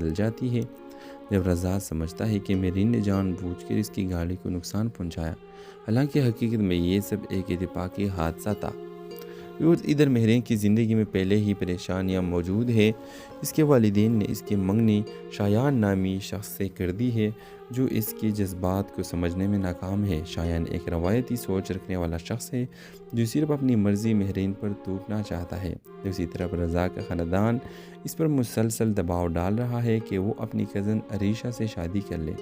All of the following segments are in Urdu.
بدل جاتی ہے جب رضا سمجھتا ہے کہ میرین نے جان بوجھ کر اس کی گاڑی کو نقصان پہنچایا، حالانکہ حقیقت میں یہ سب ایک اتفاقی حادثہ تھا۔ ادھر مہرین کی زندگی میں پہلے ہی پریشانیاں موجود ہے۔ اس کے والدین نے اس کی منگنی شایان نامی شخص سے کر دی ہے جو اس کے جذبات کو سمجھنے میں ناکام ہے۔ شایان ایک روایتی سوچ رکھنے والا شخص ہے جو صرف اپنی مرضی مہرین پر تھوپنا چاہتا ہے۔ دوسری طرف رضا کا خاندان اس پر مسلسل دباؤ ڈال رہا ہے کہ وہ اپنی کزن عریشہ سے شادی کر لے۔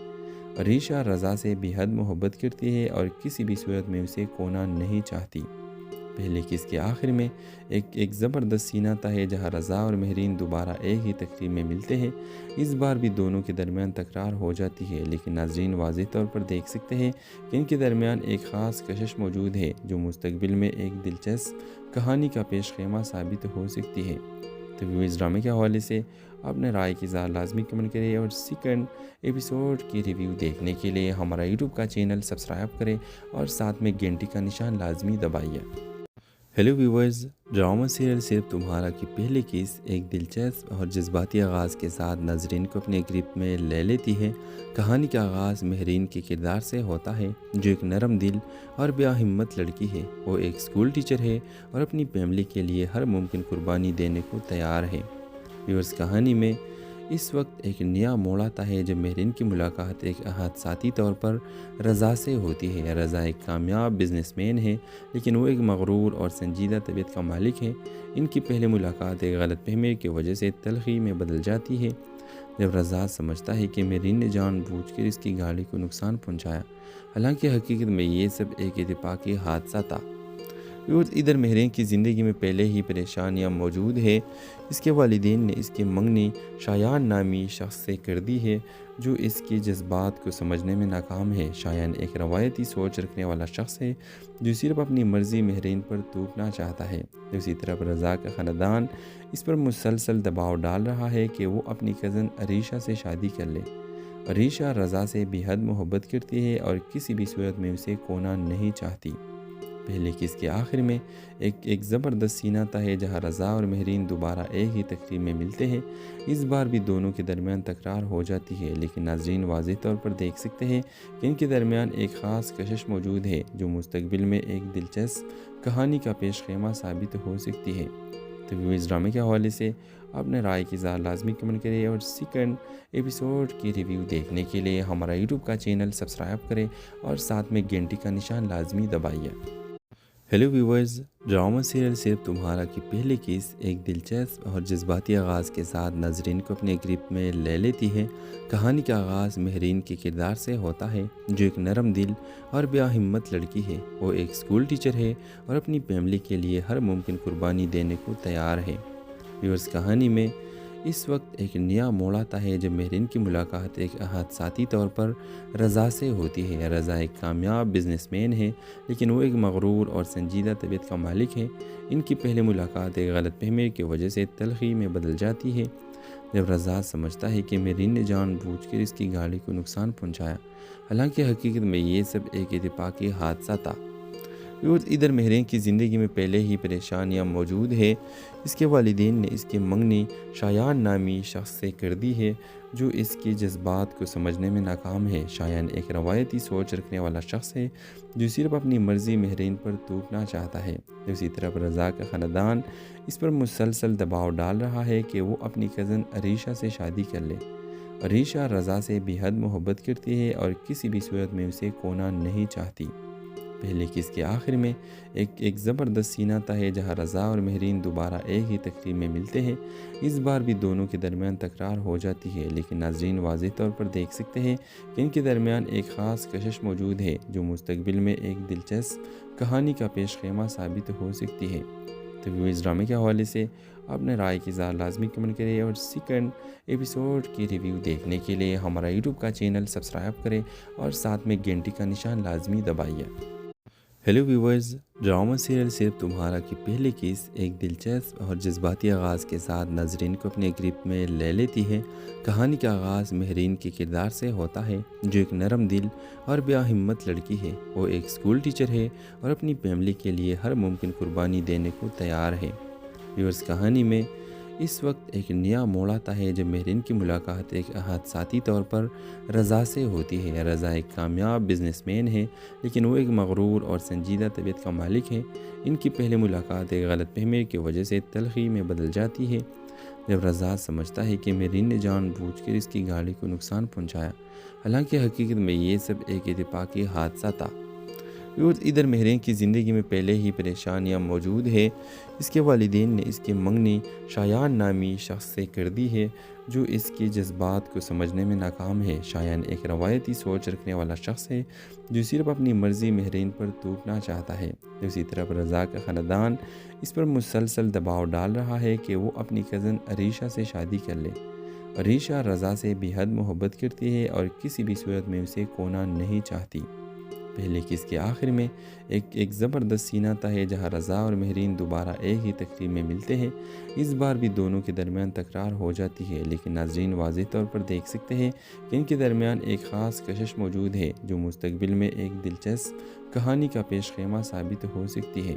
عریشہ رضا سے بے حد محبت کرتی ہے اور کسی بھی صورت میں اسے کھونا نہیں چاہتی۔ پہلے قسط کے آخر میں ایک زبردست سینہ تھا ہے جہاں رضا اور مہرین دوبارہ ایک ہی تقریب میں ملتے ہیں۔ اس بار بھی دونوں کے درمیان تکرار ہو جاتی ہے، لیکن ناظرین واضح طور پر دیکھ سکتے ہیں کہ ان کے درمیان ایک خاص کشش موجود ہے جو مستقبل میں ایک دلچسپ کہانی کا پیش خیمہ ثابت ہو سکتی ہے۔ تو اس ڈرامے کے حوالے سے اپنے رائے کی اظہار لازمی کمنٹ کریں اور سیکنڈ ایپیسوڈ کی ریویو دیکھنے کے لیے ہمارا یوٹیوب کا چینل سبسکرائب کریں اور ساتھ میں گھنٹی کا نشان لازمی دبائیے۔ ہیلو ویورز، ڈرامہ سیریل صرف تمہارا کی پہلی قسط ایک دلچسپ اور جذباتی آغاز کے ساتھ ناظرین کو اپنے گرفت میں لے لیتی ہے۔ کہانی کا آغاز مہرین کے کردار سے ہوتا ہے جو ایک نرم دل اور بے ہمت لڑکی ہے۔ وہ ایک اسکول ٹیچر ہے اور اپنی فیملی کے لیے ہر ممکن قربانی دینے کو تیار ہے۔ ویورز، کہانی میں اس وقت ایک نیا موڑ آتا ہے جب مہرین کی ملاقات ایک حادثاتی طور پر رضا سے ہوتی ہے۔ رضا ایک کامیاب بزنس مین ہے، لیکن وہ ایک مغرور اور سنجیدہ طبیعت کا مالک ہے۔ ان کی پہلی ملاقات ایک غلط فہمی کی وجہ سے تلخی میں بدل جاتی ہے جب رضا سمجھتا ہے کہ مہرین نے جان بوجھ کر اس کی گاڑی کو نقصان پہنچایا، حالانکہ حقیقت میں یہ سب ایک اتفاقی حادثہ تھا۔ ادھر مہرین کی زندگی میں پہلے ہی پریشانیاں موجود ہے۔ اس کے والدین نے اس کی منگنی شایان نامی شخص سے کر دی ہے جو اس کے جذبات کو سمجھنے میں ناکام ہے۔ شایان ایک روایتی سوچ رکھنے والا شخص ہے جو صرف اپنی مرضی مہرین پر تھوپنا چاہتا ہے۔ دوسری طرف رضا کا خاندان اس پر مسلسل دباؤ ڈال رہا ہے کہ وہ اپنی کزن عریشہ سے شادی کر لے۔ عریشہ رضا سے بے حد محبت کرتی ہے اور کسی بھی صورت میں اسے کھونا نہیں چاہتی۔ پہلے قسط کے آخر میں ایک زبردست سینہ تھا ہے جہاں رضا اور مہرین دوبارہ ایک ہی تقریب میں ملتے ہیں۔ اس بار بھی دونوں کے درمیان تکرار ہو جاتی ہے، لیکن ناظرین واضح طور پر دیکھ سکتے ہیں کہ ان کے درمیان ایک خاص کشش موجود ہے جو مستقبل میں ایک دلچسپ کہانی کا پیش خیمہ ثابت ہو سکتی ہے۔ تو اس ڈرامے کے حوالے سے اپنے رائے کی اظہار لازمی کمنٹ کریں اور سیکنڈ ایپیسوڈ کی ریویو دیکھنے کے لیے ہمارا یوٹیوب کا چینل سبسکرائب کریں اور ساتھ میں گھنٹی کا نشان لازمی دبائیے۔ ہیلو ویورز، ڈرامہ سیریل صرف تمہارا کی پہلی قسط ایک دلچسپ اور جذباتی آغاز کے ساتھ ناظرین کو اپنے گرفت میں لے لیتی ہے۔ کہانی کا آغاز مہرین کے کردار سے ہوتا ہے جو ایک نرم دل اور بے ہمت لڑکی ہے۔ وہ ایک اسکول ٹیچر ہے اور اپنی فیملی کے لیے ہر ممکن قربانی دینے کو تیار ہے۔ ویورز، کہانی میں اس وقت ایک نیا موڑ آتا ہے جب مہرین کی ملاقات ایک حادثاتی طور پر رضا سے ہوتی ہے۔ رضا ایک کامیاب بزنس مین ہے، لیکن وہ ایک مغرور اور سنجیدہ طبیعت کا مالک ہے۔ ان کی پہلی ملاقات ایک غلط فہمی کی وجہ سے تلخی میں بدل جاتی ہے جب رضا سمجھتا ہے کہ مہرین نے جان بوجھ کر اس کی گاڑی کو نقصان پہنچایا، حالانکہ حقیقت میں یہ سب ایک اتفاقی حادثہ تھا۔ ادھر مہرین کی زندگی میں پہلے ہی پریشانیاں موجود ہے۔ اس کے والدین نے اس کی منگنی شایان نامی شخص سے کر دی ہے جو اس کے جذبات کو سمجھنے میں ناکام ہے۔ شایان ایک روایتی سوچ رکھنے والا شخص ہے جو صرف اپنی مرضی مہرین پر تھوپنا چاہتا ہے۔ دوسری طرف رضا کا خاندان اس پر مسلسل دباؤ ڈال رہا ہے کہ وہ اپنی کزن عریشہ سے شادی کر لے۔ عریشہ رضا سے بے حد محبت کرتی ہے اور کسی بھی صورت میں اسے کھونا نہیں چاہتی۔ پہلے قسط کے آخر میں ایک زبردست سینہ تھا ہے جہاں رضا اور مہرین دوبارہ ایک ہی تقریب میں ملتے ہیں۔ اس بار بھی دونوں کے درمیان تکرار ہو جاتی ہے، لیکن ناظرین واضح طور پر دیکھ سکتے ہیں کہ ان کے درمیان ایک خاص کشش موجود ہے جو مستقبل میں ایک دلچسپ کہانی کا پیش خیمہ ثابت ہو سکتی ہے۔ تو اس ڈرامے کے حوالے سے اپنے رائے کی اظہار لازمی کمنٹ کریں اور سیکنڈ ایپیسوڈ کی ریویو دیکھنے کے لیے ہمارا یوٹیوب کا چینل سبسکرائب کریں اور ساتھ میں گھنٹی کا نشان لازمی دبائیے۔ ہیلو ویورز، ڈرامہ سیریل صرف تمہارا کی پہلی قسط ایک دلچسپ اور جذباتی آغاز کے ساتھ ناظرین کو اپنے گرفت میں لے لیتی ہے۔ کہانی کا آغاز مہرین کے کردار سے ہوتا ہے جو ایک نرم دل اور بے ہمت لڑکی ہے۔ وہ ایک اسکول ٹیچر ہے اور اپنی فیملی کے لیے ہر ممکن قربانی دینے کو تیار ہے۔ ویورز، کہانی میں اس وقت ایک نیا موڑ آتا ہے جب مہرین کی ملاقات ایک حادثاتی طور پر رضا سے ہوتی ہے۔ رضا ایک کامیاب بزنس مین ہے، لیکن وہ ایک مغرور اور سنجیدہ طبیعت کا مالک ہے۔ ان کی پہلی ملاقات ایک غلط فہمی کی وجہ سے تلخی میں بدل جاتی ہے، جب رضا سمجھتا ہے کہ مہرین نے جان بوجھ کر اس کی گاڑی کو نقصان پہنچایا، حالانکہ حقیقت میں یہ سب ایک اتفاقی حادثہ تھا۔ ادھر مہرین کی زندگی میں پہلے ہی پریشانیاں موجود ہے۔ اس کے والدین نے اس کی منگنی شایان نامی شخص سے کر دی ہے، جو اس کے جذبات کو سمجھنے میں ناکام ہے۔ شایان ایک روایتی سوچ رکھنے والا شخص ہے، جو صرف اپنی مرضی مہرین پر تھوپنا چاہتا ہے۔ دوسری طرف رضا کا خاندان اس پر مسلسل دباؤ ڈال رہا ہے کہ وہ اپنی کزن عریشہ سے شادی کر لے۔ عریشہ رضا سے بے حد محبت کرتی ہے اور کسی بھی صورت میں اسے کھونا نہیں چاہتی۔ پہلے قسط کے آخر میں ایک زبردست سینہ تھا ہے جہاں رضا اور مہرین دوبارہ ایک ہی تقریب میں ملتے ہیں۔ اس بار بھی دونوں کے درمیان تکرار ہو جاتی ہے، لیکن ناظرین واضح طور پر دیکھ سکتے ہیں کہ ان کے درمیان ایک خاص کشش موجود ہے جو مستقبل میں ایک دلچسپ کہانی کا پیش خیمہ ثابت ہو سکتی ہے۔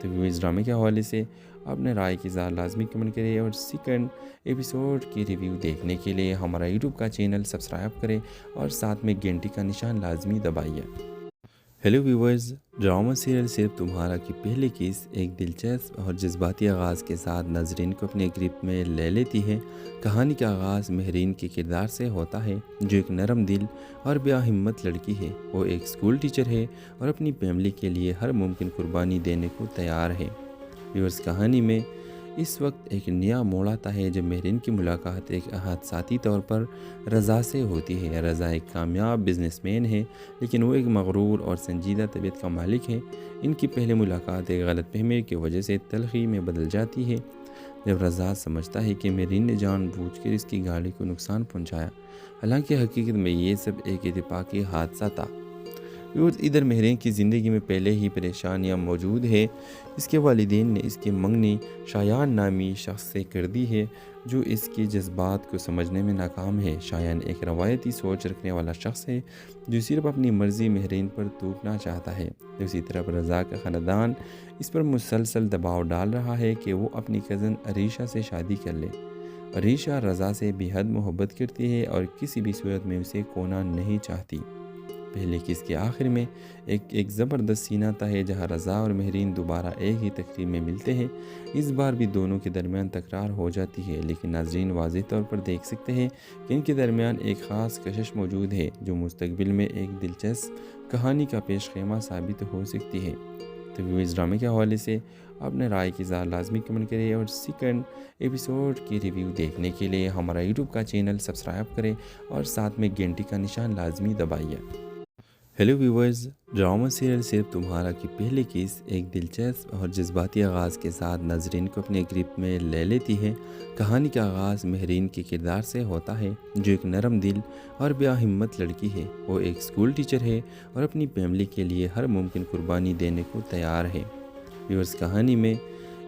تو اس ڈرامے کے حوالے سے اپنے رائے کی اظہار لازمی کمنٹ کریں، اور سیکنڈ ایپیسوڈ کی ریویو دیکھنے کے لیے ہمارا یوٹیوب کا چینل سبسکرائب کریں اور ساتھ میں گھنٹی کا نشان لازمی دبائیے۔ ہیلو ویورز، ڈرامہ سیریل صرف تمہارا کی پہلی قسط ایک دلچسپ اور جذباتی آغاز کے ساتھ ناظرین کو اپنے گرفت میں لے لیتی ہے۔ کہانی کا آغاز مہرین کے کردار سے ہوتا ہے، جو ایک نرم دل اور بیا ہمت لڑکی ہے۔ وہ ایک اسکول ٹیچر ہے اور اپنی فیملی کے لیے ہر ممکن قربانی دینے کو تیار ہے۔ ویورز، کہانی میں اس وقت ایک نیا موڑ آتا ہے جب مہرین کی ملاقات ایک حادثاتی طور پر رضا سے ہوتی ہے۔ رضا ایک کامیاب بزنس مین ہے، لیکن وہ ایک مغرور اور سنجیدہ طبیعت کا مالک ہے۔ ان کی پہلی ملاقات ایک غلط فہمی کی وجہ سے تلخی میں بدل جاتی ہے، جب رضا سمجھتا ہے کہ مہرین نے جان بوجھ کر اس کی گاڑی کو نقصان پہنچایا، حالانکہ حقیقت میں یہ سب ایک اتفاقی حادثہ تھا۔ ادھر مہرین کی زندگی میں پہلے ہی پریشانیاں موجود ہے۔ اس کے والدین نے اس کی منگنی شایان نامی شخص سے کر دی ہے، جو اس کے جذبات کو سمجھنے میں ناکام ہے۔ شایان ایک روایتی سوچ رکھنے والا شخص ہے، جو صرف اپنی مرضی مہرین پر تھوپنا چاہتا ہے۔ دوسری طرف رضا کا خاندان اس پر مسلسل دباؤ ڈال رہا ہے کہ وہ اپنی کزن عریشہ سے شادی کر لے۔ عریشہ رضا سے بے حد محبت کرتی ہے اور کسی بھی صورت میں اسے کھونا نہیں چاہتی۔ پہلے قسط کے آخر میں ایک زبردست سینہ تھا ہے جہاں رضا اور مہرین دوبارہ ایک ہی تقریب میں ملتے ہیں۔ اس بار بھی دونوں کے درمیان تکرار ہو جاتی ہے، لیکن ناظرین واضح طور پر دیکھ سکتے ہیں کہ ان کے درمیان ایک خاص کشش موجود ہے جو مستقبل میں ایک دلچسپ کہانی کا پیش خیمہ ثابت ہو سکتی ہے۔ تو اس ڈرامے کے حوالے سے اپنے رائے کی اظہار لازمی کمنٹ کریں، اور سیکنڈ ایپیسوڈ کی ریویو دیکھنے کے لیے ہمارا یوٹیوب کا چینل سبسکرائب کریں اور ساتھ میں گھنٹی کا نشان لازمی دبائیے۔ ہیلو ویورز، ڈرامہ سیریل صرف تمہارا کی پہلی قسط ایک دلچسپ اور جذباتی آغاز کے ساتھ ناظرین کو اپنے گرفت میں لے لیتی ہے۔ کہانی کا آغاز مہرین کے کردار سے ہوتا ہے، جو ایک نرم دل اور بیا ہمت لڑکی ہے۔ وہ ایک اسکول ٹیچر ہے اور اپنی فیملی کے لیے ہر ممکن قربانی دینے کو تیار ہے۔ ویورز، کہانی میں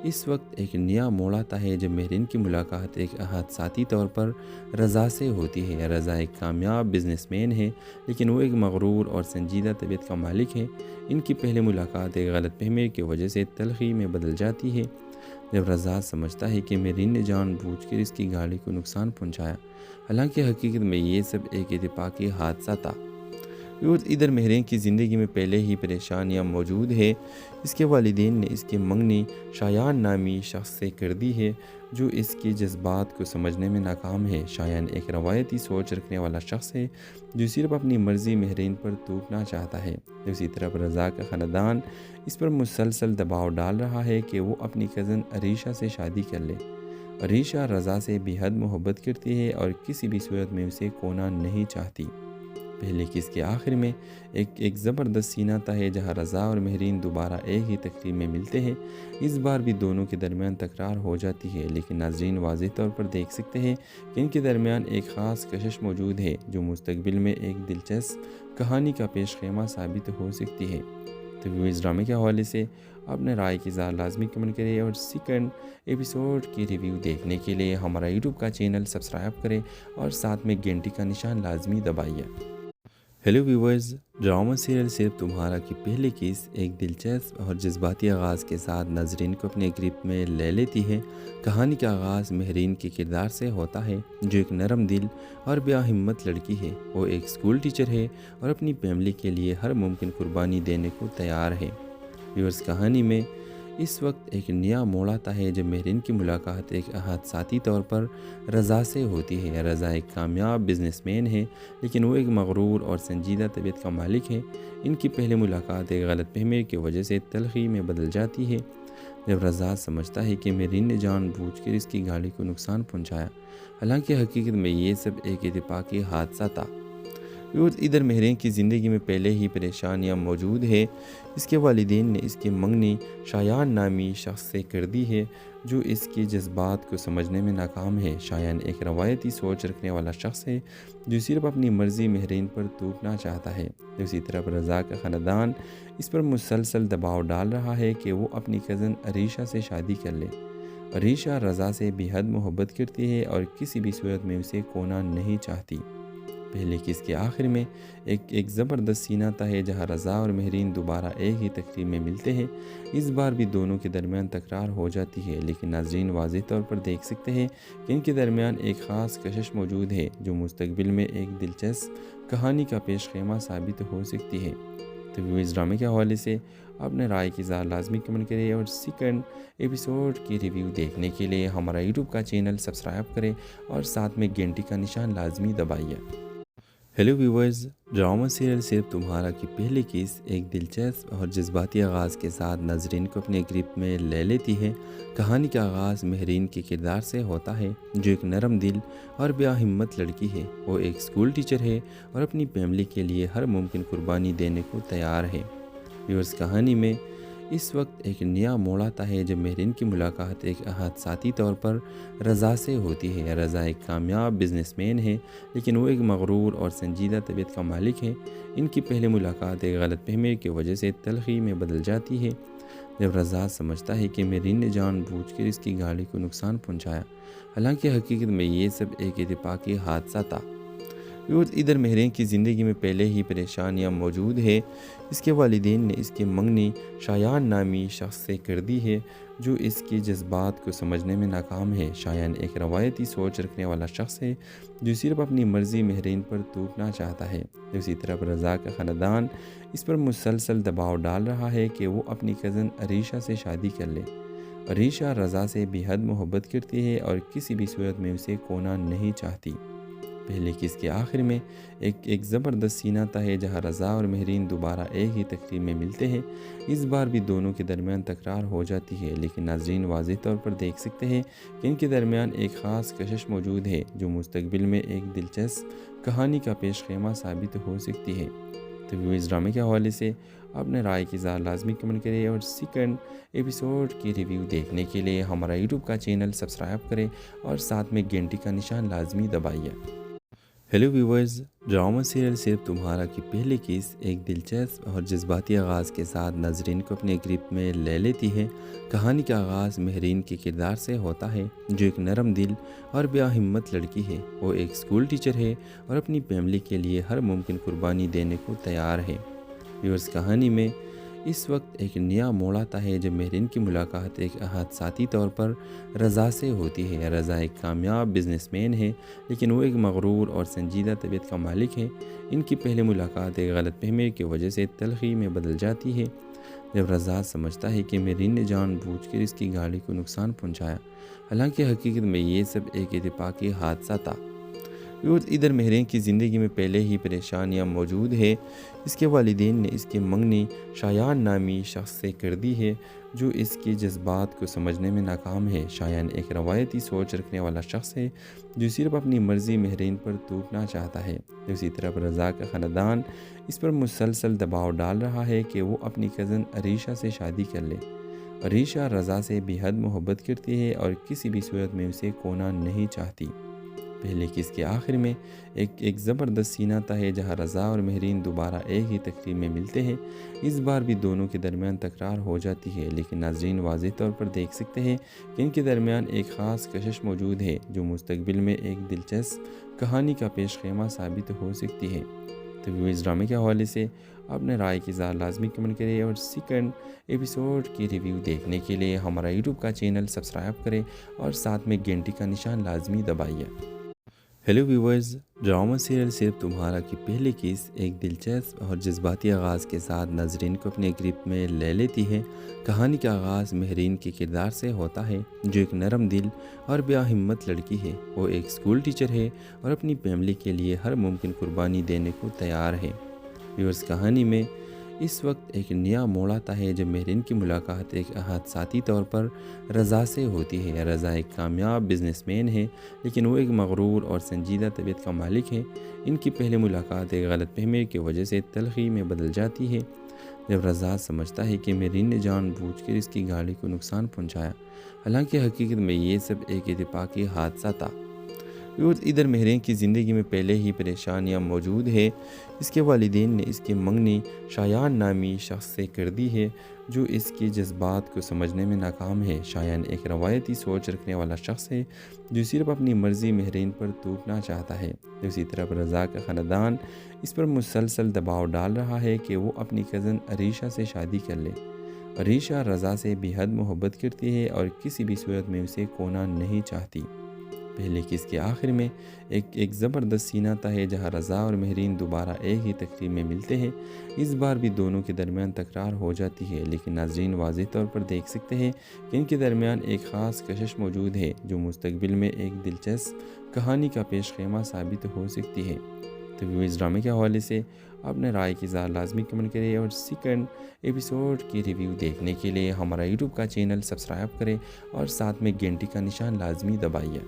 اس وقت ایک نیا موڑ آتا ہے جب مہرین کی ملاقات ایک حادثاتی طور پر رضا سے ہوتی ہے۔ رضا ایک کامیاب بزنس مین ہے، لیکن وہ ایک مغرور اور سنجیدہ طبیعت کا مالک ہے۔ ان کی پہلی ملاقات ایک غلط فہمی کی وجہ سے تلخی میں بدل جاتی ہے، جب رضا سمجھتا ہے کہ مہرین نے جان بوجھ کر اس کی گاڑی کو نقصان پہنچایا، حالانکہ حقیقت میں یہ سب ایک اتفاقی حادثہ تھا۔ ادھر مہرین کی زندگی میں پہلے ہی پریشانیاں موجود ہے۔ اس کے والدین نے اس کی منگنی شایان نامی شخص سے کر دی ہے، جو اس کے جذبات کو سمجھنے میں ناکام ہے۔ شایان ایک روایتی سوچ رکھنے والا شخص ہے، جو صرف اپنی مرضی مہرین پر تھوپنا چاہتا ہے۔ دوسری طرف رضا کا خاندان اس پر مسلسل دباؤ ڈال رہا ہے کہ وہ اپنی کزن عریشہ سے شادی کر لے۔ عریشہ رضا سے بے حد محبت کرتی ہے اور کسی بھی صورت میں اسے کھونا نہیں چاہتی۔ پہلے قسط کے آخر میں ایک زبردست سینہ تھا ہے جہاں رضا اور مہرین دوبارہ ایک ہی تقریب میں ملتے ہیں۔ اس بار بھی دونوں کے درمیان تکرار ہو جاتی ہے، لیکن ناظرین واضح طور پر دیکھ سکتے ہیں کہ ان کے درمیان ایک خاص کشش موجود ہے جو مستقبل میں ایک دلچسپ کہانی کا پیش خیمہ ثابت ہو سکتی ہے۔ تو اس ڈرامے کے حوالے سے اپنے رائے کی اظہار لازمی کمنٹ کریں، اور سیکنڈ ایپیسوڈ کی ریویو دیکھنے کے لیے ہمارا یوٹیوب کا چینل سبسکرائب کریں اور ساتھ میں گھنٹی کا نشان لازمی دبائیے۔ ہیلو ویورز، ڈرامہ سیریل صرف تمہارا کی پہلی قسط ایک دلچسپ اور جذباتی آغاز کے ساتھ ناظرین کو اپنے گرپ میں لے لیتی ہے۔ کہانی کا آغاز مہرین کے کردار سے ہوتا ہے، جو ایک نرم دل اور بیا ہمت لڑکی ہے۔ وہ ایک اسکول ٹیچر ہے اور اپنی فیملی کے لیے ہر ممکن قربانی دینے کو تیار ہے۔ ویورز، کہانی میں اس وقت ایک نیا موڑ آتا ہے جب مہرین کی ملاقات ایک حادثاتی طور پر رضا سے ہوتی ہے۔ رضا ایک کامیاب بزنس مین ہے، لیکن وہ ایک مغرور اور سنجیدہ طبیعت کا مالک ہے۔ ان کی پہلی ملاقات ایک غلط فہمی کی وجہ سے تلخی میں بدل جاتی ہے، جب رضا سمجھتا ہے کہ مہرین نے جان بوجھ کر اس کی گاڑی کو نقصان پہنچایا، حالانکہ حقیقت میں یہ سب ایک اتفاقی حادثہ تھا۔ ادھر مہرین کی زندگی میں پہلے ہی پریشانیاں موجود ہے۔ اس کے والدین نے اس کی منگنی شایان نامی شخص سے کر دی ہے، جو اس کے جذبات کو سمجھنے میں ناکام ہے۔ شایان ایک روایتی سوچ رکھنے والا شخص ہے، جو صرف اپنی مرضی مہرین پر تھوپنا چاہتا ہے۔ دوسری طرف رضا کا خاندان اس پر مسلسل دباؤ ڈال رہا ہے کہ وہ اپنی کزن عریشہ سے شادی کر لے۔ عریشہ رضا سے بے حد محبت کرتی ہے اور کسی بھی صورت میں اسے کھونا نہیں چاہتی۔ پہلے قسط کے آخر میں ایک زبردست سین آتا ہے جہاں رضا اور مہرین دوبارہ ایک ہی تقریب میں ملتے ہیں۔ اس بار بھی دونوں کے درمیان تکرار ہو جاتی ہے، لیکن ناظرین واضح طور پر دیکھ سکتے ہیں کہ ان کے درمیان ایک خاص کشش موجود ہے، جو مستقبل میں ایک دلچسپ کہانی کا پیش خیمہ ثابت ہو سکتی ہے۔ تو اس ڈرامے کے حوالے سے اپنے رائے کی اظہار لازمی کمنٹ کریں، اور سیکنڈ ایپیسوڈ کی ریویو دیکھنے کے لیے ہمارا یوٹیوب کا چینل سبسکرائب کریں اور ساتھ میں گھنٹی کا نشان لازمی دبائیے۔ ہیلو ویورز، ڈرامہ سیریل صرف تمہارا کی پہلی قسط ایک دلچسپ اور جذباتی آغاز کے ساتھ ناظرین کو اپنے گرپ میں لے لیتی ہے۔ کہانی کا آغاز مہرین کے کردار سے ہوتا ہے، جو ایک نرم دل اور بیا ہمت لڑکی ہے۔ وہ ایک اسکول ٹیچر ہے اور اپنی فیملی کے لیے ہر ممکن قربانی دینے کو تیار ہے۔ ویورز، کہانی میں اس وقت ایک نیا موڑ آتا ہے جب مہرین کی ملاقات ایک حادثاتی طور پر رضا سے ہوتی ہے۔ رضا ایک کامیاب بزنس مین ہے، لیکن وہ ایک مغرور اور سنجیدہ طبیعت کا مالک ہے۔ ان کی پہلی ملاقات ایک غلط فہمی کی وجہ سے تلخی میں بدل جاتی ہے، جب رضا سمجھتا ہے کہ مہرین نے جان بوجھ کر اس کی گاڑی کو نقصان پہنچایا، حالانکہ حقیقت میں یہ سب ایک اتفاقی حادثہ تھا۔ ادھر مہرین کی زندگی میں پہلے ہی پریشانیاں موجود ہے۔ اس کے والدین نے اس کی منگنی شایان نامی شخص سے کر دی ہے، جو اس کے جذبات کو سمجھنے میں ناکام ہے۔ شایان ایک روایتی سوچ رکھنے والا شخص ہے، جو صرف اپنی مرضی مہرین پر تھوپنا چاہتا ہے۔ دوسری طرف رضا کا خاندان اس پر مسلسل دباؤ ڈال رہا ہے کہ وہ اپنی کزن عریشہ سے شادی کر لے۔ عریشہ رضا سے بے حد محبت کرتی ہے اور کسی بھی صورت میں اسے کھونا نہیں چاہتی۔ پہلے قسط کے آخر میں ایک زبردست سین آتا ہے جہاں رضا اور مہرین دوبارہ ایک ہی تقریب میں ملتے ہیں۔ اس بار بھی دونوں کے درمیان تکرار ہو جاتی ہے، لیکن ناظرین واضح طور پر دیکھ سکتے ہیں کہ ان کے درمیان ایک خاص کشش موجود ہے، جو مستقبل میں ایک دلچسپ کہانی کا پیش خیمہ ثابت ہو سکتی ہے۔ تو اس ڈرامے کے حوالے سے اپنے رائے کی اظہار لازمی کمنٹ کریں، اور سیکنڈ ایپیسوڈ کی ریویو دیکھنے کے لیے ہمارا یوٹیوب کا چینل سبسکرائب کریں اور ساتھ میں گھنٹی کا نشان لازمی دبائیے۔ ہیلو ویورز، ڈرامہ سیریل صرف تمہارا کی پہلی قسط ایک دلچسپ اور جذباتی آغاز کے ساتھ ناظرین کو اپنے گرپ میں لے لیتی ہے۔ کہانی کا آغاز مہرین کے کردار سے ہوتا ہے، جو ایک نرم دل اور بیا ہمت لڑکی ہے۔ وہ ایک اسکول ٹیچر ہے اور اپنی فیملی کے لیے ہر ممکن قربانی دینے کو تیار ہے۔ ویورز، کہانی میں اس وقت ایک نیا موڑ آتا ہے جب مہرین کی ملاقات ایک حادثاتی طور پر رضا سے ہوتی ہے۔ رضا ایک کامیاب بزنس مین ہے، لیکن وہ ایک مغرور اور سنجیدہ طبیعت کا مالک ہے۔ ان کی پہلی ملاقات ایک غلط فہمی کی وجہ سے تلخی میں بدل جاتی ہے، جب رضا سمجھتا ہے کہ مہرین نے جان بوجھ کر اس کی گاڑی کو نقصان پہنچایا، حالانکہ حقیقت میں یہ سب ایک اتفاقی حادثہ تھا۔ ادھر مہرین کی زندگی میں پہلے ہی پریشانیاں موجود ہے۔ اس کے والدین نے اس کی منگنی شایان نامی شخص سے کر دی ہے، جو اس کے جذبات کو سمجھنے میں ناکام ہے۔ شایان ایک روایتی سوچ رکھنے والا شخص ہے، جو صرف اپنی مرضی مہرین پر تھوپنا چاہتا ہے۔ دوسری طرف رضا کا خاندان اس پر مسلسل دباؤ ڈال رہا ہے کہ وہ اپنی کزن عریشہ سے شادی کر لے۔ عریشہ رضا سے بے حد محبت کرتی ہے اور کسی بھی صورت میں اسے کھونا نہیں چاہتی۔ پہلے قسط کے آخر میں ایک زبردست سین آتا ہے جہاں رضا اور مہرین دوبارہ ایک ہی تقریب میں ملتے ہیں۔ اس بار بھی دونوں کے درمیان تکرار ہو جاتی ہے، لیکن ناظرین واضح طور پر دیکھ سکتے ہیں کہ ان کے درمیان ایک خاص کشش موجود ہے، جو مستقبل میں ایک دلچسپ کہانی کا پیش خیمہ ثابت ہو سکتی ہے۔ تو اس ڈرامے کے حوالے سے اپنے رائے کی اظہار لازمی کمنٹ کریں اور سیکنڈ ایپیسوڈ کی ریویو دیکھنے کے لیے ہمارا یوٹیوب کا چینل سبسکرائب کریں اور ساتھ میں گھنٹی کا نشان لازمی دبائیے۔ ہیلو ویورز، ڈرامہ سیریل صرف تمہارا کی پہلی قسط ایک دلچسپ اور جذباتی آغاز کے ساتھ ناظرین کو اپنے گرپ میں لے لیتی ہے۔ کہانی کا آغاز مہرین کے کردار سے ہوتا ہے، جو ایک نرم دل اور بیا ہمت لڑکی ہے۔ وہ ایک اسکول ٹیچر ہے اور اپنی فیملی کے لیے ہر ممکن قربانی دینے کو تیار ہے۔ ویورز، کہانی میں اس وقت ایک نیا موڑ آتا ہے جب مہرین کی ملاقات ایک حادثاتی طور پر رضا سے ہوتی ہے۔ رضا ایک کامیاب بزنس مین ہے، لیکن وہ ایک مغرور اور سنجیدہ طبیعت کا مالک ہے۔ ان کی پہلی ملاقات ایک غلط فہمی کی وجہ سے تلخی میں بدل جاتی ہے، جب رضا سمجھتا ہے کہ مہرین نے جان بوجھ کر اس کی گاڑی کو نقصان پہنچایا، حالانکہ حقیقت میں یہ سب ایک اتفاقی حادثہ تھا۔ ادھر مہرین کی زندگی میں پہلے ہی پریشانیاں موجود ہے۔ اس کے والدین نے اس کی منگنی شایان نامی شخص سے کر دی ہے، جو اس کی جذبات کو سمجھنے میں ناکام ہے۔ شایان ایک روایتی سوچ رکھنے والا شخص ہے، جو صرف اپنی مرضی مہرین پر تھوپنا چاہتا ہے۔ دوسری طرف رضا کا خاندان اس پر مسلسل دباؤ ڈال رہا ہے کہ وہ اپنی کزن عریشہ سے شادی کر لے۔ عریشہ رضا سے بے حد محبت کرتی ہے اور کسی بھی صورت میں اسے کھونا نہیں چاہتی۔ پہلے قسط کے آخر میں ایک زبردست سین آتا ہے جہاں رضا اور مہرین دوبارہ ایک ہی تقریب میں ملتے ہیں۔ اس بار بھی دونوں کے درمیان تکرار ہو جاتی ہے، لیکن ناظرین واضح طور پر دیکھ سکتے ہیں کہ ان کے درمیان ایک خاص کشش موجود ہے، جو مستقبل میں ایک دلچسپ کہانی کا پیش خیمہ ثابت ہو سکتی ہے۔ تو اس ڈرامے کے حوالے سے اپنے رائے کی اظہار لازمی کمنٹ کریں اور سیکنڈ ایپیسوڈ کی ریویو دیکھنے کے لیے ہمارا یوٹیوب کا چینل سبسکرائب کریں اور ساتھ میں گھنٹی کا نشان لازمی دبائیے۔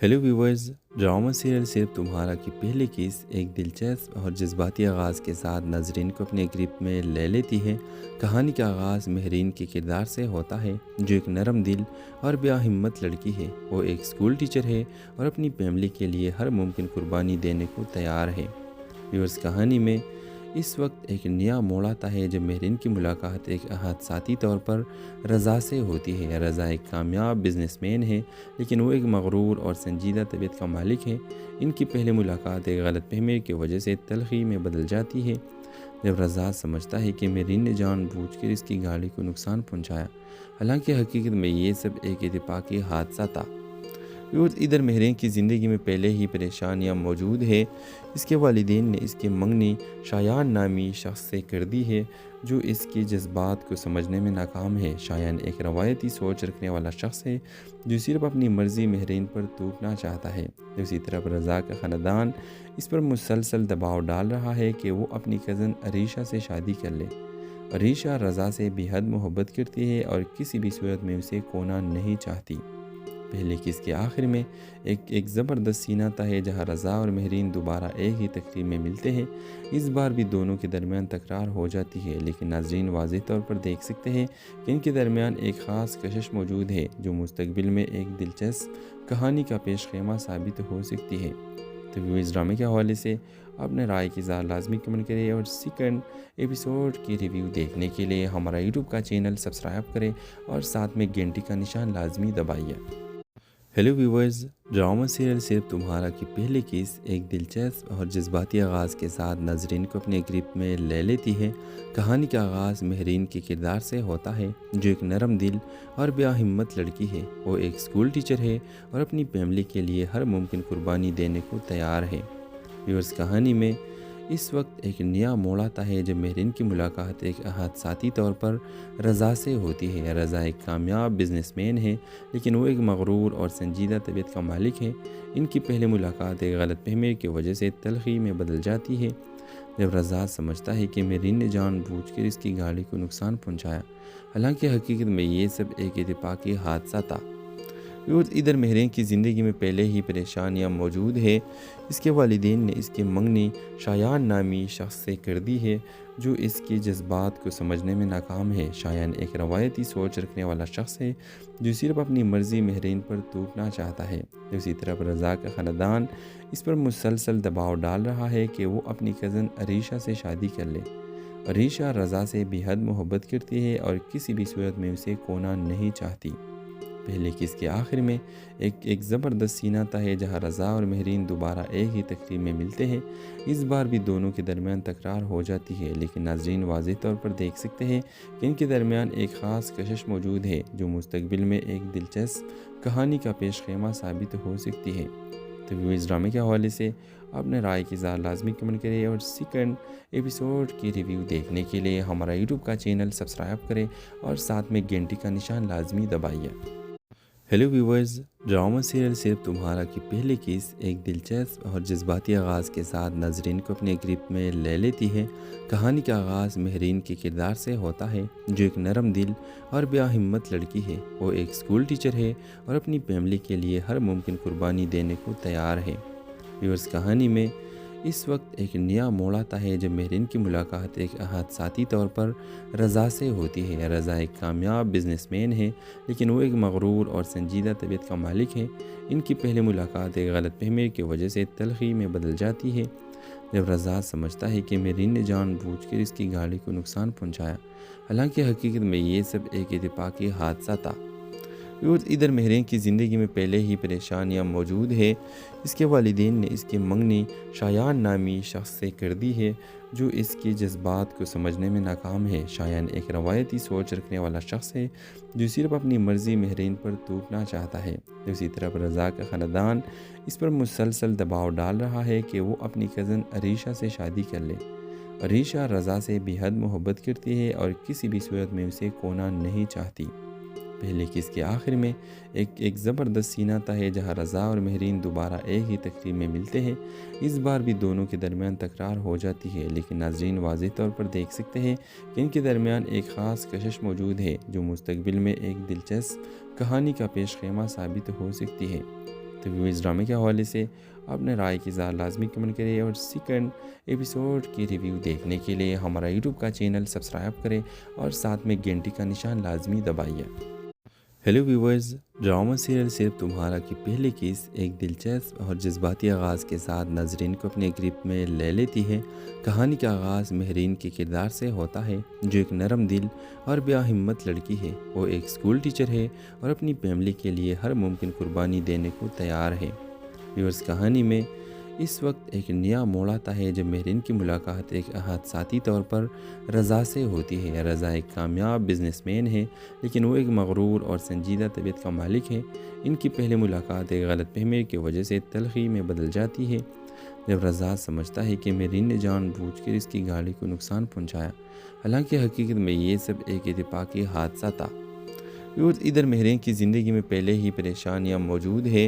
ہیلو ویورز، ڈرامہ سیریل صرف تمہارا کی پہلی قسط ایک دلچسپ اور جذباتی آغاز کے ساتھ ناظرین کو اپنے گرپ میں لے لیتی ہے۔ کہانی کا آغاز مہرین کے کردار سے ہوتا ہے، جو ایک نرم دل اور بیا ہمت لڑکی ہے۔ وہ ایک اسکول ٹیچر ہے اور اپنی فیملی کے لیے ہر ممکن قربانی دینے کو تیار ہے۔ ویورز، کہانی میں اس وقت ایک نیا موڑ آتا ہے جب مہرین کی ملاقات ایک حادثاتی طور پر رضا سے ہوتی ہے۔ رضا ایک کامیاب بزنس مین ہے، لیکن وہ ایک مغرور اور سنجیدہ طبیعت کا مالک ہے۔ ان کی پہلی ملاقات ایک غلط فہمی کی وجہ سے تلخی میں بدل جاتی ہے، جب رضا سمجھتا ہے کہ مہرین نے جان بوجھ کر اس کی گاڑی کو نقصان پہنچایا، حالانکہ حقیقت میں یہ سب ایک اتفاقی حادثہ تھا۔ ادھر مہرین کی زندگی میں پہلے ہی پریشانیاں موجود ہے۔ اس کے والدین نے اس کی منگنی شایان نامی شخص سے کر دی ہے، جو اس کی جذبات کو سمجھنے میں ناکام ہے۔ شایان ایک روایتی سوچ رکھنے والا شخص ہے، جو صرف اپنی مرضی مہرین پر تھوپنا چاہتا ہے۔ دوسری طرف رضا کا خاندان اس پر مسلسل دباؤ ڈال رہا ہے کہ وہ اپنی کزن عریشہ سے شادی کر لے۔ عریشہ رضا سے بے حد محبت کرتی ہے اور کسی بھی صورت میں اسے کھونا نہیں چاہتی۔ پہلے قسط کے آخر میں ایک زبردست سین آتا ہے جہاں رضا اور مہرین دوبارہ ایک ہی تقریب میں ملتے ہیں۔ اس بار بھی دونوں کے درمیان تکرار ہو جاتی ہے، لیکن ناظرین واضح طور پر دیکھ سکتے ہیں کہ ان کے درمیان ایک خاص کشش موجود ہے، جو مستقبل میں ایک دلچسپ کہانی کا پیش خیمہ ثابت ہو سکتی ہے۔ تو اس ڈرامے کے حوالے سے اپنے رائے کی اظہار لازمی کمنٹ کریں اور سیکنڈ ایپیسوڈ کی ریویو دیکھنے کے لیے ہمارا یوٹیوب کا چینل سبسکرائب کریں اور ساتھ میں گھنٹی کا نشان لازمی دبائیے۔ ہیلو ویورز، ڈرامہ سیریل صرف تمہارا کی پہلی قسط ایک دلچسپ اور جذباتی آغاز کے ساتھ ناظرین کو اپنے گرپ میں لے لیتی ہے۔ کہانی کا آغاز مہرین کے کردار سے ہوتا ہے، جو ایک نرم دل اور بیا ہمت لڑکی ہے۔ وہ ایک اسکول ٹیچر ہے اور اپنی فیملی کے لیے ہر ممکن قربانی دینے کو تیار ہے۔ ویورز، کہانی میں اس وقت ایک نیا موڑ آتا ہے جب مہرین کی ملاقات ایک حادثاتی طور پر رضا سے ہوتی ہے۔ رضا ایک کامیاب بزنس مین ہے، لیکن وہ ایک مغرور اور سنجیدہ طبیعت کا مالک ہے۔ ان کی پہلی ملاقات ایک غلط فہمی کی وجہ سے تلخی میں بدل جاتی ہے، جب رضا سمجھتا ہے کہ مہرین نے جان بوجھ کر اس کی گاڑی کو نقصان پہنچایا، حالانکہ حقیقت میں یہ سب ایک اتفاقی حادثہ تھا۔ ادھر مہرین کی زندگی میں پہلے ہی پریشانیاں موجود ہے۔ اس کے والدین نے اس کی منگنی شایان نامی شخص سے کر دی ہے، جو اس کی جذبات کو سمجھنے میں ناکام ہے۔ شایان ایک روایتی سوچ رکھنے والا شخص ہے، جو صرف اپنی مرضی مہرین پر تھوپنا چاہتا ہے۔ دوسری طرف رضا کا خاندان اس پر مسلسل دباؤ ڈال رہا ہے کہ وہ اپنی کزن عریشہ سے شادی کر لے۔ عریشہ رضا سے بے حد محبت کرتی ہے اور کسی بھی صورت میں اسے کھونا نہیں چاہتی۔ پہلے قسط کے آخر میں ایک زبردست سینہ تھا ہے جہاں رضا اور مہرین دوبارہ ایک ہی تقریب میں ملتے ہیں۔ اس بار بھی دونوں کے درمیان تکرار ہو جاتی ہے، لیکن ناظرین واضح طور پر دیکھ سکتے ہیں کہ ان کے درمیان ایک خاص کشش موجود ہے جو مستقبل میں ایک دلچسپ کہانی کا پیش خیمہ ثابت ہو سکتی ہے۔ تو ویوز ڈرامے کے حوالے سے اپنے رائے کی اظہار لازمی کمنٹ کریں اور سیکنڈ ایپیسوڈ کی ریویو دیکھنے کے لیے ہمارا یوٹیوب کا چینل سبسکرائب کریں اور ساتھ میں گھنٹی کا نشان لازمی دبائیے۔ ہیلو ویورز، ڈرامہ سیریل صرف تمہارا کی پہلی قسط ایک دلچسپ اور جذباتی آغاز کے ساتھ ناظرین کو اپنے گرپ میں لے لیتی ہے۔ کہانی کا آغاز مہرین کے کردار سے ہوتا ہے، جو ایک نرم دل اور بے ہمت لڑکی ہے۔ وہ ایک اسکول ٹیچر ہے اور اپنی فیملی کے لیے ہر ممکن قربانی دینے کو تیار ہے۔ ویورز، کہانی میں اس وقت ایک نیا موڑ آتا ہے جب مہرین کی ملاقات ایک حادثاتی طور پر رضا سے ہوتی ہے۔ رضا ایک کامیاب بزنس مین ہے، لیکن وہ ایک مغرور اور سنجیدہ طبیعت کا مالک ہے۔ ان کی پہلی ملاقات ایک غلط فہمی کی وجہ سے تلخی میں بدل جاتی ہے، جب رضا سمجھتا ہے کہ مہرین نے جان بوجھ کر اس کی گاڑی کو نقصان پہنچایا، حالانکہ حقیقت میں یہ سب ایک اتفاقی حادثہ تھا۔ ادھر مہرین کی زندگی میں پہلے ہی پریشانیاں موجود ہے۔ اس کے والدین نے اس کی منگنی شایان نامی شخص سے کر دی ہے، جو اس کے جذبات کو سمجھنے میں ناکام ہے۔ شایان ایک روایتی سوچ رکھنے والا شخص ہے جو صرف اپنی مرضی مہرین پر تھوپنا چاہتا ہے۔ دوسری طرف رضا کا خاندان اس پر مسلسل دباؤ ڈال رہا ہے کہ وہ اپنی کزن عریشہ سے شادی کر لے۔ عریشہ رضا سے بے حد محبت کرتی ہے اور کسی بھی صورت میں اسے کھونا نہیں چاہتی۔ پہلے قسط کے آخر میں ایک زبردست سینہ تھا ہے جہاں رضا اور مہرین دوبارہ ایک ہی تقریب میں ملتے ہیں۔ اس بار بھی دونوں کے درمیان تکرار ہو جاتی ہے، لیکن ناظرین واضح طور پر دیکھ سکتے ہیں کہ ان کے درمیان ایک خاص کشش موجود ہے جو مستقبل میں ایک دلچسپ کہانی کا پیش خیمہ ثابت ہو سکتی ہے۔ تو ویوز ڈرامے کے حوالے سے اپنے رائے کی اظہار لازمی کمنٹ کریں اور سیکنڈ ایپیسوڈ کی ریویو دیکھنے کے لیے ہمارا یوٹیوب کا چینل سبسکرائب کریں اور ساتھ میں گھنٹی کا نشان لازمی دبائیے۔ ہیلو ویورز، ڈرامہ سیریل صرف تمہارا کی پہلی قسط ایک دلچسپ اور جذباتی آغاز کے ساتھ ناظرین کو اپنے گرپ میں لے لیتی ہے۔ کہانی کا آغاز مہرین کے کردار سے ہوتا ہے، جو ایک نرم دل اور بے ہمت لڑکی ہے۔ وہ ایک اسکول ٹیچر ہے اور اپنی فیملی کے لیے ہر ممکن قربانی دینے کو تیار ہے۔ ویورز، کہانی میں اس وقت ایک نیا موڑ آتا ہے جب مہرین کی ملاقات ایک حادثاتی طور پر رضا سے ہوتی ہے۔ رضا ایک کامیاب بزنس مین ہے، لیکن وہ ایک مغرور اور سنجیدہ طبیعت کا مالک ہے۔ ان کی پہلی ملاقات ایک غلط فہمی کی وجہ سے تلخی میں بدل جاتی ہے، جب رضا سمجھتا ہے کہ مہرین نے جان بوجھ کر اس کی گاڑی کو نقصان پہنچایا، حالانکہ حقیقت میں یہ سب ایک اتفاقی حادثہ تھا۔ ادھر مہرین کی زندگی میں پہلے ہی پریشانیاں موجود ہے۔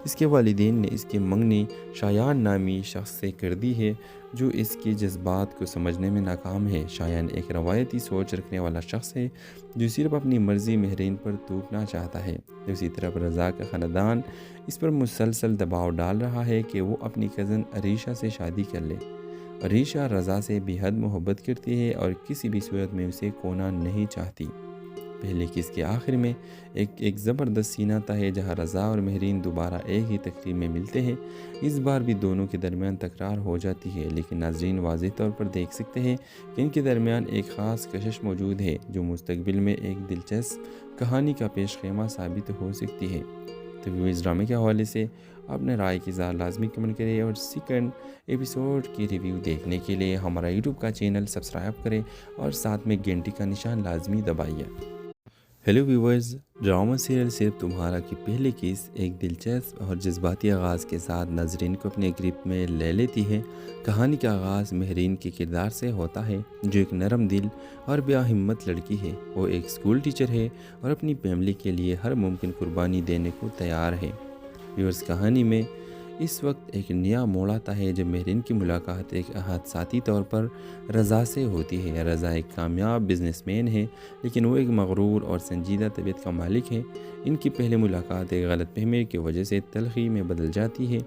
اس کے والدین نے اس کی منگنی شایان نامی شخص سے کر دی ہے، جو اس کے جذبات کو سمجھنے میں ناکام ہے۔ شایان ایک روایتی سوچ رکھنے والا شخص ہے جو صرف اپنی مرضی مہرین پر تھوپنا چاہتا ہے۔ دوسری طرف رضا کا خاندان اس پر مسلسل دباؤ ڈال رہا ہے کہ وہ اپنی کزن عریشہ سے شادی کر لے۔ عریشہ رضا سے بے حد محبت کرتی ہے اور کسی بھی صورت میں اسے کھونا نہیں چاہتی۔ پہلے قسط کے آخر میں ایک زبردست سینہ تھا ہے جہاں رضا اور مہرین دوبارہ ایک ہی تقریب میں ملتے ہیں۔ اس بار بھی دونوں کے درمیان تکرار ہو جاتی ہے، لیکن ناظرین واضح طور پر دیکھ سکتے ہیں کہ ان کے درمیان ایک خاص کشش موجود ہے جو مستقبل میں ایک دلچسپ کہانی کا پیش خیمہ ثابت ہو سکتی ہے۔ تو ویوز ڈرامے کے حوالے سے اپنے رائے کی اظہار لازمی کمنٹ کریں اور سیکنڈ ایپیسوڈ کی ریویو دیکھنے کے لیے ہمارا یوٹیوب کا چینل سبسکرائب کریں اور ساتھ میں گھنٹی کا نشان لازمی دبائیے۔ ہیلو ویورز، ڈرامہ سیریل صرف تمہارا کی پہلی قسط ایک دلچسپ اور جذباتی آغاز کے ساتھ ناظرین کو اپنے گرپ میں لے لیتی ہے۔ کہانی کا آغاز مہرین کے کردار سے ہوتا ہے، جو ایک نرم دل اور بے ہمت لڑکی ہے۔ وہ ایک اسکول ٹیچر ہے اور اپنی فیملی کے لیے ہر ممکن قربانی دینے کو تیار ہے۔ ویورز، کہانی میں اس وقت ایک نیا موڑ آتا ہے جب مہرین کی ملاقات ایک حادثاتی طور پر رضا سے ہوتی ہے۔ رضا ایک کامیاب بزنس مین ہے، لیکن وہ ایک مغرور اور سنجیدہ طبیعت کا مالک ہے۔ ان کی پہلی ملاقات ایک غلط فہمی کی وجہ سے تلخی میں بدل جاتی ہے،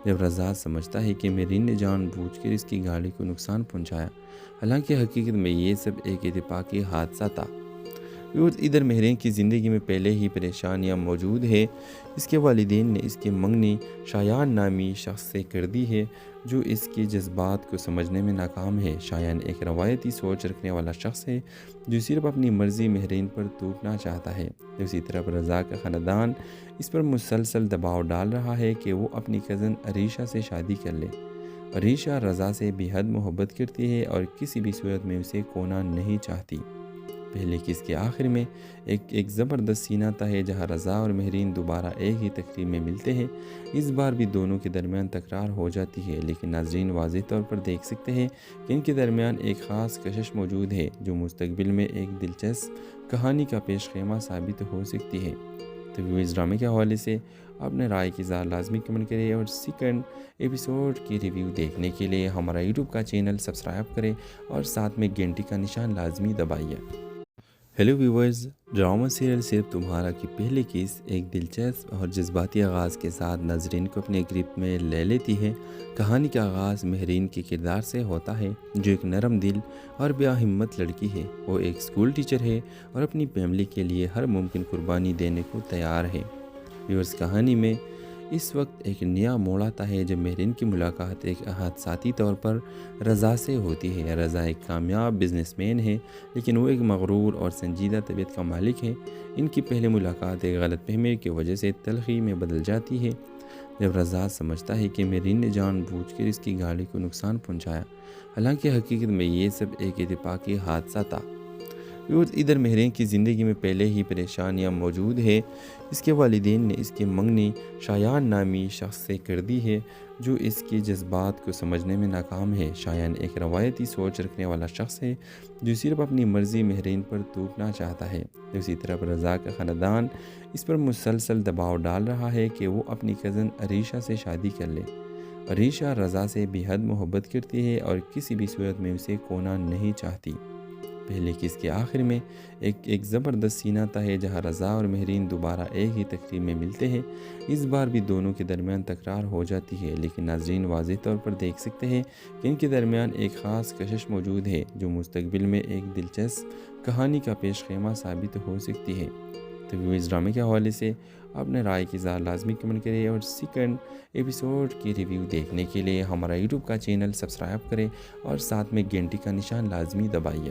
جب رضا سمجھتا ہے کہ مہرین نے جان بوجھ کر اس کی گاڑی کو نقصان پہنچایا، حالانکہ حقیقت میں یہ سب ایک اتفاقی حادثہ تھا۔ ادھر مہرین کی زندگی میں پہلے ہی پریشانیاں موجود ہے۔ اس کے والدین نے اس کی منگنی شایان نامی شخص سے کر دی ہے جو اس کے جذبات کو سمجھنے میں ناکام ہے۔ شایان ایک روایتی سوچ رکھنے والا شخص ہے جو صرف اپنی مرضی مہرین پر توڑنا چاہتا ہے۔ دوسری طرف رضا کا خاندان اس پر مسلسل دباؤ ڈال رہا ہے کہ وہ اپنی کزن عریشہ سے شادی کر لے۔ عریشہ رضا سے بے حد محبت کرتی ہے اور کسی بھی صورت میں اسے کھونا نہیں چاہتی۔ پہلے قسط کے آخر میں ایک زبردست سینہ تھا ہے جہاں رضا اور مہرین دوبارہ ایک ہی تقریب میں ملتے ہیں۔ اس بار بھی دونوں کے درمیان تکرار ہو جاتی ہے، لیکن ناظرین واضح طور پر دیکھ سکتے ہیں کہ ان کے درمیان ایک خاص کشش موجود ہے جو مستقبل میں ایک دلچسپ کہانی کا پیش خیمہ ثابت ہو سکتی ہے۔ تو اس ڈرامے کے حوالے سے اپنے رائے کی اظہار لازمی کمنٹ کریں اور سیکنڈ ایپیسوڈ کی ریویو دیکھنے کے لیے ہمارا یوٹیوب کا چینل سبسکرائب کریں اور ساتھ میں گھنٹی کا نشان لازمی دبائیے۔ ہیلو ویورز، ڈرامہ سیریل صرف تمہارا کی پہلی قسط ایک دلچسپ اور جذباتی آغاز کے ساتھ ناظرین کو اپنے گرپ میں لے لیتی ہے۔ کہانی کا آغاز مہرین کے کردار سے ہوتا ہے جو ایک نرم دل اور ہمت لڑکی ہے۔ وہ ایک اسکول ٹیچر ہے اور اپنی فیملی کے لیے ہر ممکن قربانی دینے کو تیار ہے۔ ویورز، کہانی میں اس وقت ایک نیا موڑ آتا ہے جب مہرین کی ملاقات ایک حادثاتی طور پر رضا سے ہوتی ہے۔ رضا ایک کامیاب بزنس مین ہے لیکن وہ ایک مغرور اور سنجیدہ طبیعت کا مالک ہے۔ ان کی پہلی ملاقات ایک غلط فہمی کی وجہ سے تلخی میں بدل جاتی ہے جب رضا سمجھتا ہے کہ مہرین نے جان بوجھ کر اس کی گاڑی کو نقصان پہنچایا، حالانکہ حقیقت میں یہ سب ایک اتفاقی حادثہ تھا۔ ادھر مہرین کی زندگی میں پہلے ہی پریشانیاں موجود ہے۔ اس کے والدین نے اس کی منگنی شایان نامی شخص سے کر دی ہے جو اس کے جذبات کو سمجھنے میں ناکام ہے۔ شایان ایک روایتی سوچ رکھنے والا شخص ہے جو صرف اپنی مرضی مہرین پر توڑنا چاہتا ہے۔ دوسری طرف رضا کا خاندان اس پر مسلسل دباؤ ڈال رہا ہے کہ وہ اپنی کزن عریشہ سے شادی کر لے۔ عریشہ رضا سے بے حد محبت کرتی ہے اور کسی بھی صورت میں اسے کھونا نہیں چاہتی۔ پہلے قسط کے آخر میں ایک زبردست سینہ تھا ہے جہاں رضا اور مہرین دوبارہ ایک ہی تقریب میں ملتے ہیں۔ اس بار بھی دونوں کے درمیان تکرار ہو جاتی ہے، لیکن ناظرین واضح طور پر دیکھ سکتے ہیں کہ ان کے درمیان ایک خاص کشش موجود ہے جو مستقبل میں ایک دلچسپ کہانی کا پیش خیمہ ثابت ہو سکتی ہے۔ تو اس ڈرامے کے حوالے سے اپنے رائے کی اظہار لازمی کمنٹ کریں اور سیکنڈ ایپیسوڈ کی ریویو دیکھنے کے لیے ہمارا یوٹیوب کا چینل سبسکرائب کریں اور ساتھ میں گھنٹی کا نشان لازمی دبائیے۔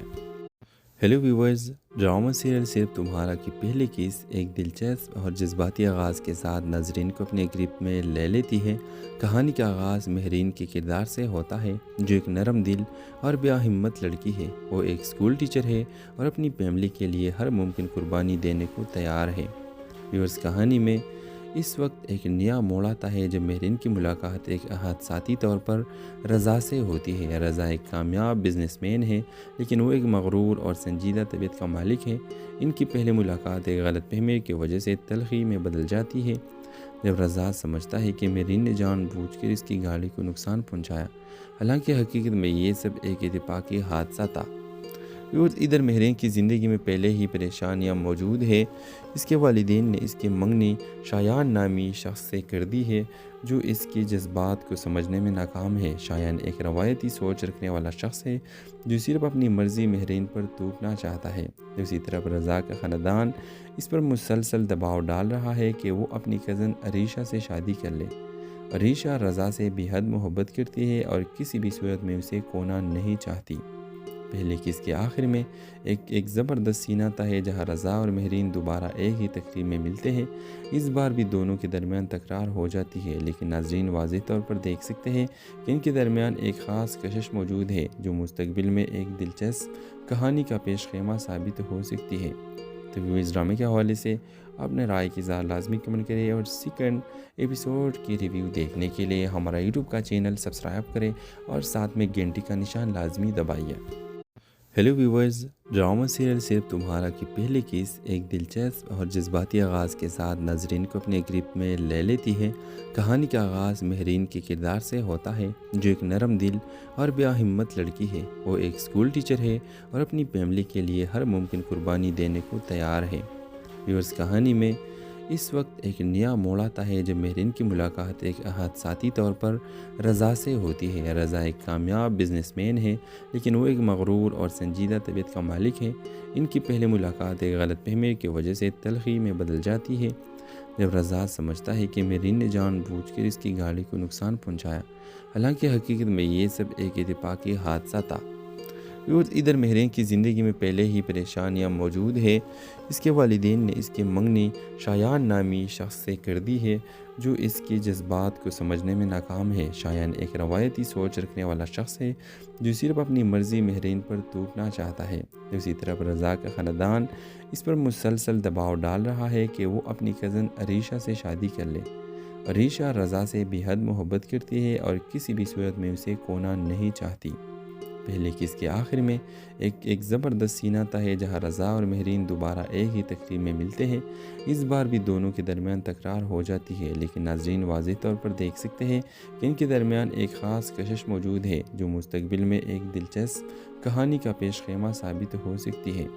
ہیلو ویورز، ڈرامہ سیریل صرف تمہارا کی پہلی قسط ایک دلچسپ اور جذباتی آغاز کے ساتھ ناظرین کو اپنے گرپ میں لے لیتی ہے۔ کہانی کا آغاز مہرین کے کردار سے ہوتا ہے جو ایک نرم دل اور ہمت لڑکی ہے۔ وہ ایک اسکول ٹیچر ہے اور اپنی فیملی کے لیے ہر ممکن قربانی دینے کو تیار ہے۔ ویورز، کہانی میں اس وقت ایک نیا موڑ آتا ہے جب مہرین کی ملاقات ایک حادثاتی طور پر رضا سے ہوتی ہے۔ رضا ایک کامیاب بزنس مین ہے لیکن وہ ایک مغرور اور سنجیدہ طبیعت کا مالک ہے۔ ان کی پہلی ملاقات ایک غلط فہمی کی وجہ سے تلخی میں بدل جاتی ہے جب رضا سمجھتا ہے کہ مہرین نے جان بوجھ کر اس کی گاڑی کو نقصان پہنچایا، حالانکہ حقیقت میں یہ سب ایک اتفاقی حادثہ تھا۔ ادھر مہرین کی زندگی میں پہلے ہی پریشانیاں موجود ہے۔ اس کے والدین نے اس کی منگنی شایان نامی شخص سے کر دی ہے جو اس کے جذبات کو سمجھنے میں ناکام ہے۔ شایان ایک روایتی سوچ رکھنے والا شخص ہے جو صرف اپنی مرضی مہرین پر توڑنا چاہتا ہے۔ دوسری طرف رضا کا خاندان اس پر مسلسل دباؤ ڈال رہا ہے کہ وہ اپنی کزن عریشہ سے شادی کر لے۔ عریشہ رضا سے بے حد محبت کرتی ہے اور کسی بھی صورت میں اسے کھونا نہیں چاہتی۔ پہلے قسط کے آخر میں ایک زبردست سینہ تھا ہے جہاں رضا اور مہرین دوبارہ ایک ہی تقریب میں ملتے ہیں۔ اس بار بھی دونوں کے درمیان تکرار ہو جاتی ہے، لیکن ناظرین واضح طور پر دیکھ سکتے ہیں کہ ان کے درمیان ایک خاص کشش موجود ہے جو مستقبل میں ایک دلچسپ کہانی کا پیش خیمہ ثابت ہو سکتی ہے۔ تو اس ڈرامے کے حوالے سے اپنے رائے کی اظہار لازمی کمنٹ کریں اور سیکنڈ ایپیسوڈ کی ریویو دیکھنے کے لیے ہمارا یوٹیوب کا چینل سبسکرائب کریں اور ساتھ میں گھنٹی کا نشان لازمی دبائیے۔ ہیلو ویورز، ڈرامہ سیریل صرف تمہارا کی پہلی قسط ایک دلچسپ اور جذباتی آغاز کے ساتھ ناظرین کو اپنے گرپ میں لے لیتی ہے۔ کہانی کا آغاز مہرین کے کردار سے ہوتا ہے جو ایک نرم دل اور ہمت لڑکی ہے۔ وہ ایک اسکول ٹیچر ہے اور اپنی فیملی کے لیے ہر ممکن قربانی دینے کو تیار ہے۔ ویورز، کہانی میں اس وقت ایک نیا موڑ آتا ہے جب مہرین کی ملاقات ایک حادثاتی طور پر رضا سے ہوتی ہے۔ رضا ایک کامیاب بزنس مین ہے، لیکن وہ ایک مغرور اور سنجیدہ طبیعت کا مالک ہے۔ ان کی پہلی ملاقات ایک غلط فہمی کی وجہ سے تلخی میں بدل جاتی ہے۔ جب رضا سمجھتا ہے کہ مہرین نے جان بوجھ کر اس کی گاڑی کو نقصان پہنچایا، حالانکہ حقیقت میں یہ سب ایک اتفاقی حادثہ تھا۔ ادھر مہرین کی زندگی میں پہلے ہی پریشانیاں موجود ہے۔ اس کے والدین نے اس کی منگنی شایان نامی شخص سے کر دی ہے، جو اس کے جذبات کو سمجھنے میں ناکام ہے۔ شایان ایک روایتی سوچ رکھنے والا شخص ہے جو صرف اپنی مرضی مہرین پر تھوپنا چاہتا ہے۔ دوسری طرف رضا کا خاندان اس پر مسلسل دباؤ ڈال رہا ہے کہ وہ اپنی کزن عریشہ سے شادی کر لے۔ عریشہ رضا سے بے حد محبت کرتی ہے اور کسی بھی صورت میں اسے کھونا نہیں چاہتی۔ پہلے کس کے آخر میں ایک زبردست سینہ تھا ہے جہاں رضا اور مہرین دوبارہ ایک ہی تقریب میں ملتے ہیں۔ اس بار بھی دونوں کے درمیان تکرار ہو جاتی ہے، لیکن ناظرین واضح طور پر دیکھ سکتے ہیں کہ ان کے درمیان ایک خاص کشش موجود ہے جو مستقبل میں ایک دلچسپ کہانی کا پیش خیمہ ثابت ہو سکتی ہے۔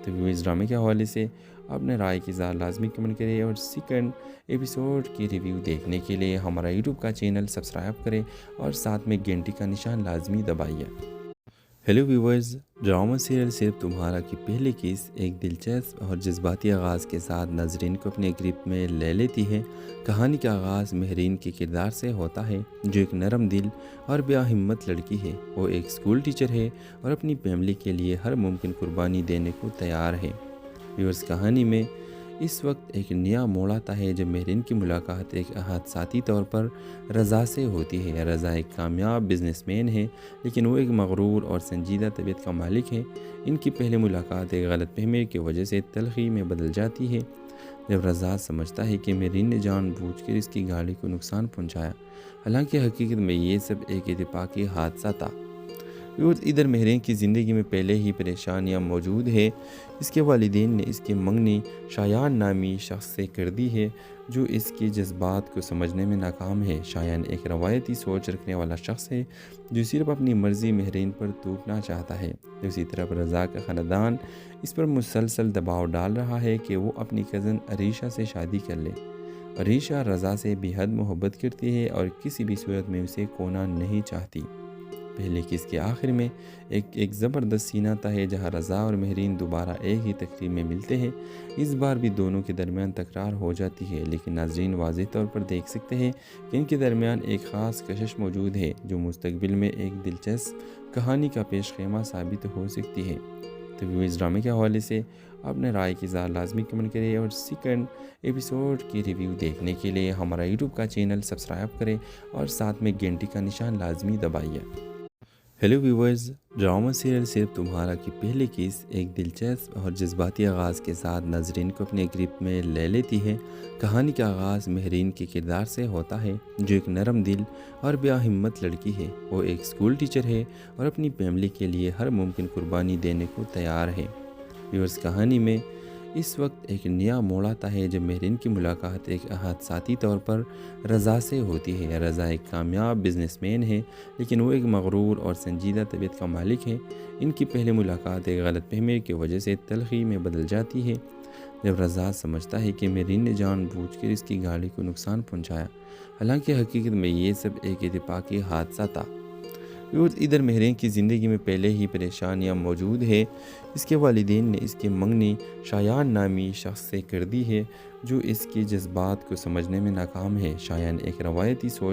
تو اس ڈرامے کے حوالے سے اپنے رائے کی اظہار لازمی کمنٹ کریں، اور سیکنڈ ایپیسوڈ کی ریویو دیکھنے کے لیے ہمارا یوٹیوب کا چینل سبسکرائب کریں اور ساتھ میں گھنٹی کا نشان لازمی دبائیے۔ ہیلو ویورز، ڈرامہ سیریل صرف تمہارا کی پہلی کس ایک دلچسپ اور جذباتی آغاز کے ساتھ ناظرین کو اپنے گرپ میں لے لیتی ہے۔ کہانی کا آغاز مہرین کے کردار سے ہوتا ہے، جو ایک نرم دل اور بے ہمت لڑکی ہے۔ وہ ایک اسکول ٹیچر ہے اور اپنی فیملی کے لیے ہر ممکن قربانی دینے کو تیار ہے۔ ویورز، کہانی میں اس وقت ایک نیا موڑ آتا ہے جب مہرین کی ملاقات ایک حادثاتی طور پر رضا سے ہوتی ہے۔ رضا ایک کامیاب بزنس مین ہے، لیکن وہ ایک مغرور اور سنجیدہ طبیعت کا مالک ہے۔ ان کی پہلی ملاقات ایک غلط فہمی کی وجہ سے تلخی میں بدل جاتی ہے۔ جب رضا سمجھتا ہے کہ مہرین نے جان بوجھ کر اس کی گاڑی کو نقصان پہنچایا، حالانکہ حقیقت میں یہ سب ایک اتفاقی حادثہ تھا۔ ادھر مہرین کی زندگی میں پہلے ہی پریشانیاں موجود ہے۔ اس کے والدین نے اس کی منگنی شایان نامی شخص سے کر دی ہے، جو اس کے جذبات کو سمجھنے میں ناکام ہے۔ شایان ایک روایتی سوچ رکھنے والا شخص ہے جو صرف اپنی مرضی مہرین پر تھوپنا چاہتا ہے۔ دوسری طرف رضا کا خاندان اس پر مسلسل دباؤ ڈال رہا ہے کہ وہ اپنی کزن عریشہ سے شادی کر لے۔ عریشہ رضا سے بے حد محبت کرتی ہے اور کسی بھی صورت میں اسے کھونا نہیں چاہتی۔ پہلے کس کے آخر میں ایک زبردست سینہ تھا ہے جہاں رضا اور مہرین دوبارہ ایک ہی تقریب میں ملتے ہیں۔ اس بار بھی دونوں کے درمیان تکرار ہو جاتی ہے، لیکن ناظرین واضح طور پر دیکھ سکتے ہیں کہ ان کے درمیان ایک خاص کشش موجود ہے جو مستقبل میں ایک دلچسپ کہانی کا پیش خیمہ ثابت ہو سکتی ہے۔ تو اس ڈرامے کے حوالے سے اپنے رائے کی اظہار لازمی کمنٹ کریں، اور سیکنڈ ایپیسوڈ کی ریویو دیکھنے کے لیے ہمارا یوٹیوب کا چینل سبسکرائب کریں اور ساتھ میں گھنٹی کا نشان لازمی دبائیے۔ ہیلو ویورز، ڈرامہ سیریل صرف تمہارا کی پہلی کس ایک دلچسپ اور جذباتی آغاز کے ساتھ ناظرین کو اپنے گرپ میں لے لیتی ہے۔ کہانی کا آغاز مہرین کے کردار سے ہوتا ہے، جو ایک نرم دل اور بے ہمت لڑکی ہے۔ وہ ایک اسکول ٹیچر ہے اور اپنی فیملی کے لیے ہر ممکن قربانی دینے کو تیار ہے۔ ویورز، کہانی میں اس وقت ایک نیا موڑ آتا ہے جب مہرین کی ملاقات ایک حادثاتی طور پر رضا سے ہوتی ہے۔ رضا ایک کامیاب بزنس مین ہے، لیکن وہ ایک مغرور اور سنجیدہ طبیعت کا مالک ہے۔ ان کی پہلی ملاقات ایک غلط فہمی کی وجہ سے تلخی میں بدل جاتی ہے۔ جب رضا سمجھتا ہے کہ مہرین نے جان بوجھ کر اس کی گاڑی کو نقصان پہنچایا، حالانکہ حقیقت میں یہ سب ایک اتفاقی حادثہ تھا۔ ادھر مہرین کی زندگی میں پہلے ہی پریشانیاں موجود ہے۔ اس کے والدین نے اس کی منگنی شایان نامی شخص سے کر دی ہے، جو اس کے جذبات کو سمجھنے میں ناکام ہے۔ شایان ایک روایتی سوچ